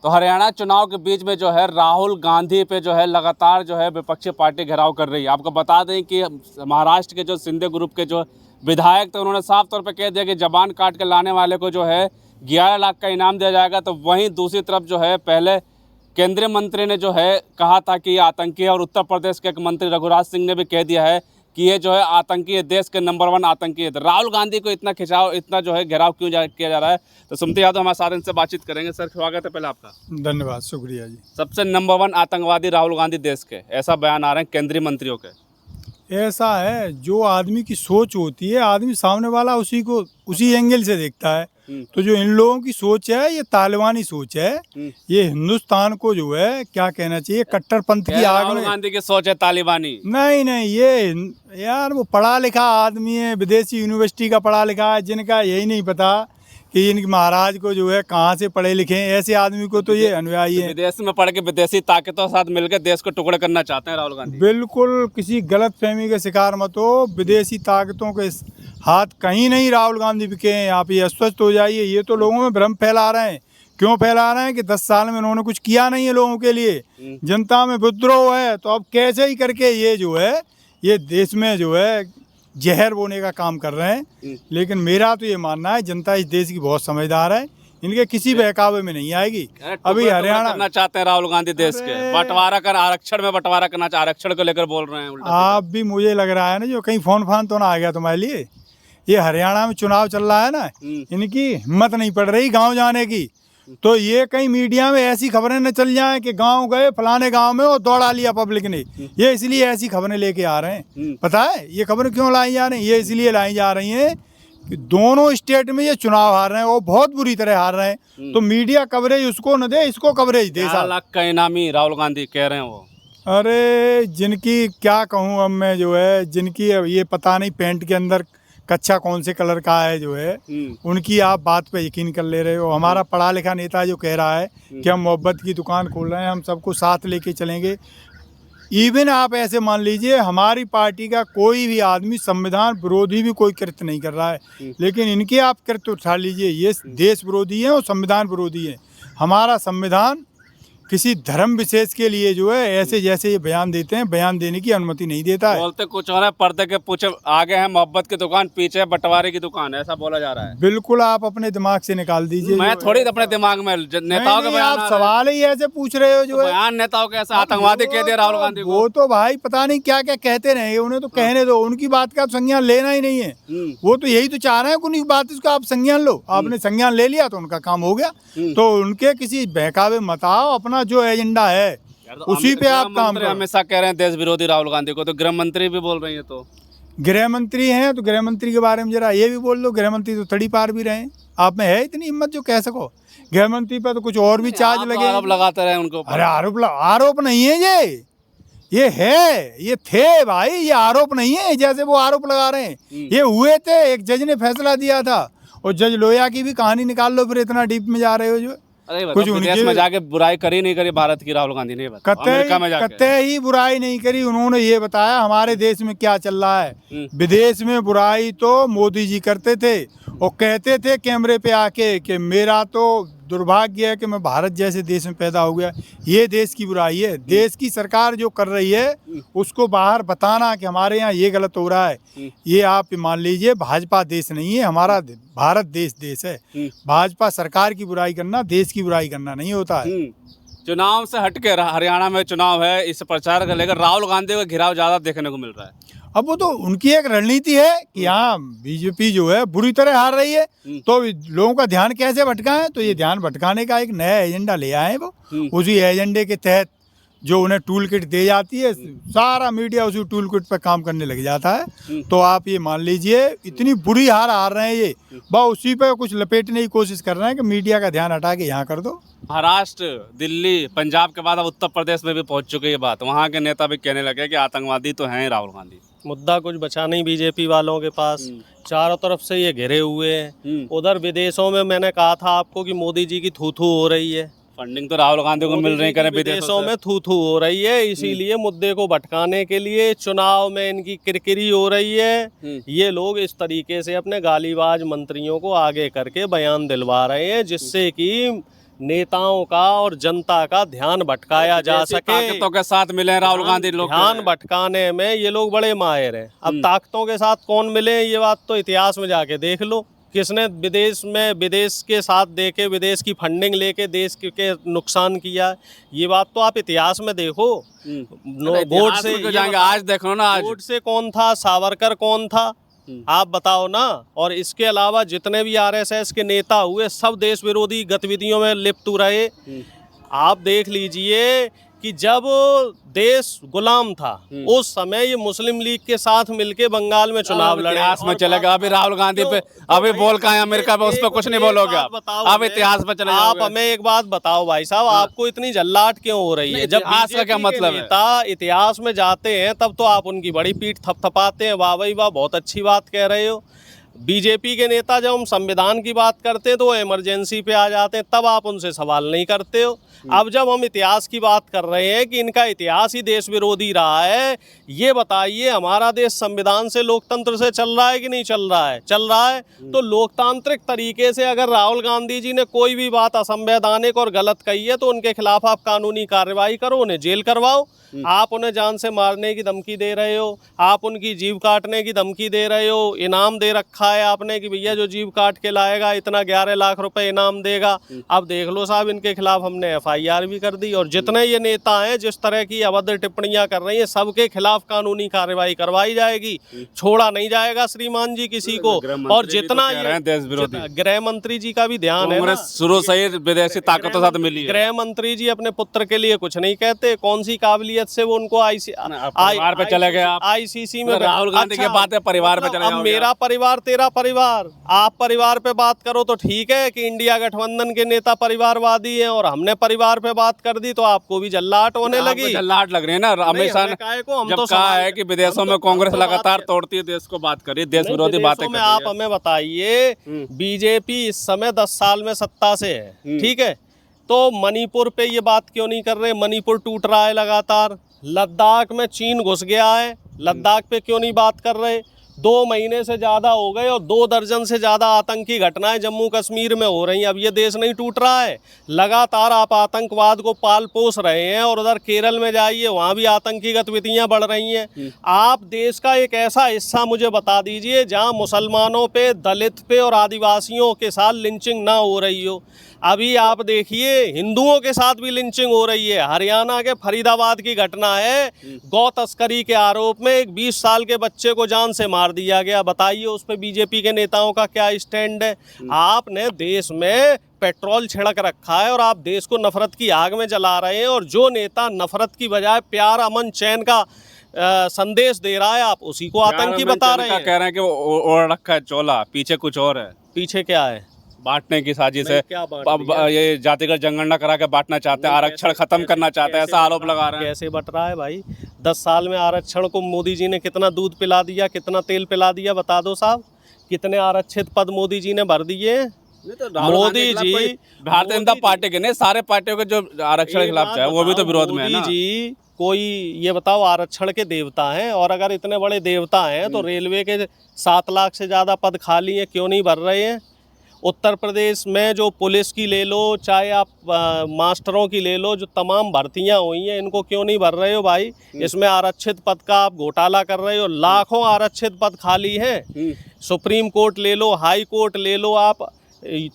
तो हरियाणा चुनाव के बीच में जो है राहुल गांधी पे जो है लगातार जो है विपक्षी पार्टी घेराव कर रही है। आपको बता दें कि महाराष्ट्र के जो शिंदे ग्रुप के जो विधायक थे उन्होंने साफ तौर पे कह दिया कि जबान काट के लाने वाले को जो है 11 लाख का इनाम दिया जाएगा। तो वहीं दूसरी तरफ जो है पहले केंद्रीय मंत्री ने जो है कहा था कि ये आतंकी है, और उत्तर प्रदेश के एक मंत्री रघुराज सिंह ने भी कह दिया है कि ये जो है आतंकी है, देश के नंबर 1 आतंकी है। तो राहुल गांधी को इतना खिंचाव, इतना जो है घेराव क्यों किया जा रहा है? तो सुमति यादव हमारे साथ इनसे बातचीत करेंगे। सर स्वागत है पहले आपका। धन्यवाद, शुक्रिया जी। सबसे नंबर 1 आतंकवादी राहुल गांधी देश के, ऐसा बयान आ रहे हैं केंद्रीय मंत्रियों के। ऐसा है, जो आदमी की सोच होती है आदमी सामने वाला उसी एंगल से देखता है। तो जो इन लोगों की सोच है ये तालिबानी सोच है। ये हिंदुस्तान को जो है क्या कहना चाहिए, कट्टरपंथ की आग राहुल में। गांधी की सोच है तालिबानी? नहीं, ये यार वो पढ़ा लिखा आदमी है, विदेशी यूनिवर्सिटी का पढ़ा लिखा है, जिनका यही नहीं पता कि इनके महाराज को जो है कहाँ से पढ़े लिखे हैं। ऐसे आदमी को तो ये अनुयायी है। विदेश में पढ़ के विदेशी ताकतों के साथ मिलकर देश को टुकड़े करना चाहते हैं राहुल गांधी। बिल्कुल किसी गलत फहमी के शिकार मत हो। विदेशी ताकतों के हाथ कहीं नहीं राहुल गांधी बिके हैं। आप ये अस्वस्थ हो जाइए। ये तो लोगों में भ्रम फैला रहे हैं। क्यों फैला रहे हैं कि 10 साल में उन्होंने कुछ किया नहीं है लोगों के लिए। जनता में विद्रोह है। तो अब कैसे ही करके ये जो है ये देश में जो है जहर बोने का काम कर रहे हैं। लेकिन मेरा तो ये मानना है जनता इस देश की बहुत समझदार है, इनके किसी बहकावे में नहीं आएगी। अभी हरियाणा करना चाहते हैं राहुल गांधी देश के, बंटवारा कर आरक्षण में बंटवारा करना, आरक्षण को लेकर बोल रहे हैं उल्टा। आप भी, मुझे लग रहा है ना जो कहीं फोन तो ना आ गया तुम्हारे लिए। ये हरियाणा में चुनाव चल रहा है ना, इनकी हिम्मत नहीं पड़ रही गांव जाने की। तो ये कहीं मीडिया में ऐसी खबरें न चल जाएं कि गांव गए फलाने गांव में और दौड़ा लिया पब्लिक ने। ये इसलिए ऐसी खबरें लेके आ रहे हैं। पता है ये खबरें क्यों लाई जा रही हैं? ये इसलिए लाई जा रही हैं कि दोनों स्टेट में ये चुनाव हार रहे हैं, वो बहुत बुरी तरह हार रहे हैं। तो मीडिया कवरेज उसको न दे, इसको कवरेज दे। 4 लाख का इनामी राहुल गांधी कह रहे हैं वो। अरे जिनकी क्या कहूँ अब मैं, जो है जिनकी अब ये पता नहीं पेंट के अंदर कच्चा कौन से कलर का है जो है, उनकी आप बात पे यकीन कर ले रहे हो। हमारा पढ़ा लिखा नेता जो कह रहा है कि हम मोहब्बत की दुकान खोल रहे हैं, हम सबको साथ लेके चलेंगे। इवन आप ऐसे मान लीजिए हमारी पार्टी का कोई भी आदमी संविधान विरोधी भी कोई कृत्य नहीं कर रहा है, लेकिन इनके आप कृत्य उठा लीजिए, ये देश विरोधी हैं और संविधान विरोधी हैं। हमारा संविधान किसी धर्म विशेष के लिए जो है ऐसे जैसे ये बयान देते हैं, बयान देने की अनुमति नहीं देता है। बोलते कुछ और है, पर्दे के पीछे आगे है मोहब्बत की दुकान, पीछे बंटवारे की दुकान, ऐसा बोला जा रहा है। बिल्कुल आप अपने दिमाग से निकाल दीजिए। मैं थोड़ी अपने दिमाग में नेताओं के बयान, आप सवाल ही ऐसे पूछ रहे हो जो बयान नेताओं के, ऐसा आतंकवादी कह दिया राहुल गांधी को। वो तो भाई पता नहीं क्या क्या कहते रहे, उन्हें तो कहने दो, उनकी बात का संज्ञान लेना ही नहीं है। वो तो यही तो चाह रहे हैं कि उनकी बात इसका आप संज्ञान लो। आपने संज्ञान ले लिया तो उनका काम हो गया। तो उनके किसी बहकावे मत आओ, अपना जो एजेंडा है उसी पे आप काम करो। हमेशा कह रहे हैं देश विरोधी राहुल गांधी को, तो गृह मंत्री भी बोल रही है। तो गृह मंत्री हैं तो गृह मंत्री के बारे में जरा ये भी बोल लो। गृह मंत्री तो तड़ी पार भी रहे। आप में है इतनी हिम्मत जो कह सको गृह मंत्री पे तो कुछ और भी चार्ज लगे? आरोप लगाते रहे उनको। अरे आरोप नहीं है ये है, ये थे भाई, ये आरोप नहीं है जैसे वो आरोप लगा रहे हैं। ये हुए थे, एक जज ने फैसला दिया था। और जज लोया की भी कहानी निकाल लो, फिर इतना डीप में जा रहे हो जो। कुछ विदेश में जाके बुराई करी नहीं करी भारत की राहुल गांधी ने? कतई ही बुराई नहीं करी। उन्होंने ये बताया हमारे देश में क्या चल रहा है। विदेश में बुराई तो मोदी जी करते थे और कहते थे कैमरे पे आके कि मेरा तो दुर्भाग्य है कि मैं भारत जैसे देश में पैदा हो गया। ये देश की बुराई है। देश की सरकार जो कर रही है उसको बाहर बताना कि हमारे यहाँ ये गलत हो रहा है। ये आप मान लीजिए भाजपा देश नहीं है, हमारा भारत देश है। भाजपा सरकार की बुराई करना, देश की बुराई करना नहीं होता है। चुनाव से हटके हरियाणा में चुनाव है, इस प्रचार को लेकर राहुल गांधी का घिराव ज्यादा देखने को मिल रहा है। अब वो तो उनकी एक रणनीति है कि यहाँ बीजेपी जो है बुरी तरह हार रही है, तो लोगों का ध्यान कैसे भटकाएं। तो ये ध्यान भटकाने का एक नया एजेंडा ले आए वो। उसी एजेंडे के तहत जो उन्हें टूल किट दे जाती है, सारा मीडिया उसी टूल किट पर काम करने लग जाता है। तो आप ये मान लीजिए इतनी बुरी हार रहे हैं ये, बस उसी पे कुछ लपेटने की कोशिश कर रहे हैं कि मीडिया का ध्यान हटा के यहाँ कर दो। महाराष्ट्र, दिल्ली, पंजाब के बाद अब उत्तर प्रदेश में भी पहुंच चुकी है बात। वहाँ के नेता भी कहने लगे कि आतंकवादी तो हैं राहुल गांधी। मुद्दा कुछ बचा नहीं बीजेपी वालों के पास। चारों तरफ से ये घिरे हुए हैं। उधर विदेशों में मैंने कहा था आपको कि मोदी जी की थू हो रही है। फंडिंग तो राहुल गांधी को मिल रही है, विदेशों में थू हो रही है। इसीलिए मुद्दे को भटकाने के लिए चुनाव में इनकी किरकिरी हो रही है। ये लोग इस तरीके से अपने गालीबाज मंत्रियों को आगे करके बयान दिलवा रहे हैं, जिससे कि नेताओं का और जनता का ध्यान भटकाया जा विदेशी सके। ताकतों के साथ मिले हैं राहुल गांधी लोग, ध्यान भटकाने में ये लोग बड़े माहिर हैं। अब ताकतों के साथ कौन मिले, ये बात तो इतिहास में जाके देख लो। किसने विदेश के साथ देके विदेश की फंडिंग लेके देश के नुकसान किया, ये बात तो आप इतिहास में देखो। वोट से क्यों जाएंगे, आज देखो ना, आज वोट से कौन था, सावरकर कौन था, आप बताओ ना। और इसके अलावा जितने भी आरएसएस के नेता हुए सब देश विरोधी गतिविधियों में लिप्त रहे। आप देख लीजिए कि जब देश गुलाम था उस समय ये मुस्लिम लीग के साथ मिलके बंगाल में चुनाव लड़े। इतिहास में चलेगा। अभी राहुल गांधी पे अभी बोल का है अमेरिका पे, उस पर कुछ नहीं बोलोगे आप इतिहास पे चले आप हमें एक बात बताओ भाई साहब, आपको इतनी जल्लाट क्यों हो रही है? जब इतिहास का क्या मतलब है? नेता इतिहास में जाते हैं तब तो आप उनकी बड़ी पीठ थपथपाते हैं, वाह भाई वाह बहुत अच्छी बात कह रहे हो। बीजेपी के नेता जब हम संविधान की बात करते हैं तो वो इमरजेंसी पे आ जाते हैं, तब आप उनसे सवाल नहीं करते हो। अब जब हम इतिहास की बात कर रहे हैं कि इनका इतिहास ही देश विरोधी रहा है, ये बताइए हमारा देश संविधान से लोकतंत्र से चल रहा है कि नहीं चल रहा है? चल रहा है। तो लोकतांत्रिक तरीके से अगर राहुल गांधी जी ने कोई भी बात असंवैधानिक और गलत कही है तो उनके खिलाफ आप कानूनी कार्रवाई करो, उन्हें जेल करवाओ। आप उन्हें जान से मारने की धमकी दे रहे हो, आप उनकी जीभ काटने की धमकी दे रहे हो, इनाम दे रखा है आपने कि भैया जो जीभ काट के लाएगा इतना 11 लाख रुपए इनाम देगा। अब देख लो साहब, इनके खिलाफ हमने एफआईआर भी कर दी और जितने ये नेता हैं जिस तरह की अभद्र टिप्पणियां कर रही हैं सबके खिलाफ कानूनी कार्रवाई करवाई जाएगी, छोड़ा नहीं जाएगा श्रीमान जी किसी को। और जितना गृह मंत्री जी का भी ध्यान है, शुरू से ही विदेशी ताकतों के साथ मिली है। गृह मंत्री जी अपने पुत्र के लिए कुछ नहीं कहते, कौन सी काबिलियत से वो उनको परिवार पे चले गए आप। आईसीसी में राहुल गांधी की बात है, परिवार पे चले अब मेरा परिवार तेरा परिवार, आप परिवार पे बात करो तो ठीक है कि इंडिया गठबंधन के नेता परिवारवादी हैं और हमने परिवार पे बात कर दी तो आपको भी जल्लाट होने लगी। जल्लाट लग रही है ना। अमित शाह ने जब कहा है कि विदेशों में कांग्रेस लगातार तोड़ती है देश को, बात करिए देश विरोधी बातें में आप हमें बताइए, बीजेपी इस समय 10 साल में सत्ता से है, ठीक है, तो मणिपुर पे ये बात क्यों नहीं कर रहे? मणिपुर टूट रहा है लगातार, लद्दाख में चीन घुस गया है, लद्दाख पे क्यों नहीं बात कर रहे? 2 महीने से ज़्यादा हो गए और 2 दर्जन से ज़्यादा आतंकी घटनाएं जम्मू कश्मीर में हो रही हैं। अब ये देश नहीं टूट रहा है? लगातार आप आतंकवाद को पाल पोस रहे हैं और उधर केरल में जाइए, वहाँ भी आतंकी गतिविधियाँ बढ़ रही हैं। आप देश का एक ऐसा हिस्सा मुझे बता दीजिए जहाँ मुसलमानों पे, दलित पे और आदिवासियों के साथ लिंचिंग ना हो रही हो। अभी आप देखिए हिंदुओं के साथ भी लिंचिंग हो रही है। हरियाणा के फरीदाबाद की घटना है, गौ तस्करी के आरोप में एक 20 साल के बच्चे को जान से मार दिया गया। बताइए उस पे बीजेपी के नेताओं का क्या स्टैंड है? आपने देश में पेट्रोल छिड़क रखा है और आप देश को नफरत की आग में जला रहे हैं, और जो नेता नफरत की बजाय प्यार, अमन, चैन का संदेश दे रहा है आप उसी को आतंकी बता रहे हैं। कह रहे हैं कि वो ओढ़ रखा है चोला, पीछे कुछ और है। पीछे क्या है? बांटने की साजिश है। ये जातिगत जनगणना करा के बांटना चाहते हैं, आरक्षण खत्म करना चाहते हैं, ऐसा आरोप लगा रहे हैं। कैसे बट रहा है भाई? 10 साल में आरक्षण को मोदी जी ने कितना दूध पिला दिया, कितना तेल पिला दिया, बता दो साहब। कितने आरक्षित पद मोदी जी ने भर दिए? मोदी जी भारतीय जनता पार्टी के नहीं, सारे पार्टियों के जो आरक्षण के खिलाफ चाहे वो भी तो विरोध में है ना। मोदी जी कोई ये बताओ आरक्षण के देवता हैं? और अगर इतने बड़े देवता हैं तो रेलवे के 7 लाख से ज़्यादा पद खाली हैं, क्यों नहीं भर रहे हैं? उत्तर प्रदेश में जो पुलिस की ले लो, चाहे आप मास्टरों की ले लो, जो तमाम भर्तियां हुई हैं, इनको क्यों नहीं भर रहे हो भाई? इसमें आरक्षित पद का आप घोटाला कर रहे हो। लाखों आरक्षित पद खाली हैं। सुप्रीम कोर्ट ले लो, हाई कोर्ट ले लो, आप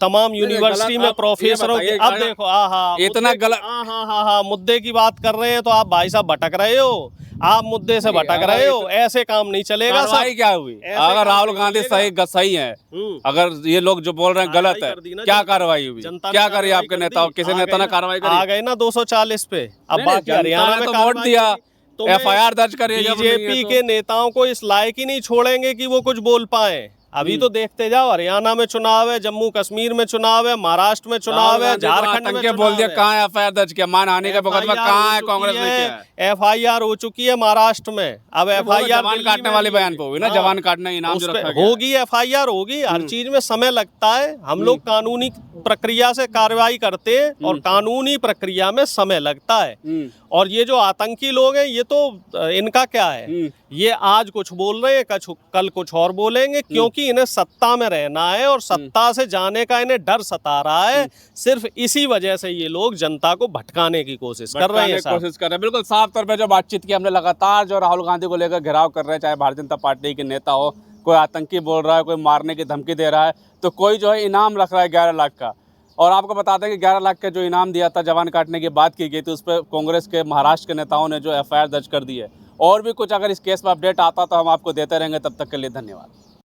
तमाम यूनिवर्सिटी में प्रोफेसरों की, अब देखो इतना गलत मुद्दे की बात कर रहे हैं तो आप भाई साहब भटक रहे हो, आप मुद्दे से भटक रहे हो। ऐसे काम नहीं चलेगा। कार्रवाई क्या हुई? अगर राहुल गांधी सही है, अगर ये लोग जो बोल रहे हैं गलत है, क्या कार्रवाई हुई? क्या करी आपके नेताओं? किसी नेता ने कार्रवाई करी? आ गए ना 240 पे। अब बाकी हरियाणा में तो वोट दिया, एफआईआर दर्ज करिए। बीजेपी के नेताओं को इस लायक ही नहीं छोड़ेंगे कि वो कुछ बोल पाए। अभी तो देखते जाओ, हरियाणा में चुनाव है, जम्मू कश्मीर में चुनाव है, महाराष्ट्र में चुनाव है, झारखंड में चुनाव बोल दिया। कहाँ है एफआईआर दर्ज किया? मानहानि का मुकदमा कहाँ है? कांग्रेस ने किया है। एफआईआर हो चुकी है महाराष्ट्र में। अब एफआईआर जवान काटने वाले बयान पे हुई ना, जवान काटने इनाम जो रखा गया होगी, एफआईआर होगी। हर चीज में समय लगता है। हम लोग कानूनी प्रक्रिया से कार्रवाई करते हैं और कानूनी प्रक्रिया में समय लगता है। और ये जो आतंकी लोग हैं ये तो इनका क्या है, ये आज कुछ बोल रहे हैं, कल कुछ और बोलेंगे, क्योंकि इन्हें सत्ता में रहना है और सत्ता से जाने का इन्हें डर सता रहा है। सिर्फ इसी वजह से ये लोग जनता को भटकाने की कोशिश कर रहे हैं। कोशिश कर रहे हैं, बिल्कुल साफ तौर पे जो बातचीत की हमने, लगातार जो राहुल गांधी को लेकर घेराव कर रहे हैं, चाहे भारतीय जनता पार्टी के नेता हो, कोई आतंकी बोल रहा है, कोई मारने की धमकी दे रहा है, तो कोई जो है इनाम रख रहा है 11 लाख का। और आपको बताते हैं कि 11 लाख का जो इनाम दिया था, जवान काटने की बात की गई थी, उस पर कांग्रेस के महाराष्ट्र के नेताओं ने जो FIR दर्ज कर दी है। और भी कुछ अगर इस केस में अपडेट आता तो हम आपको देते रहेंगे। तब तक के लिए धन्यवाद।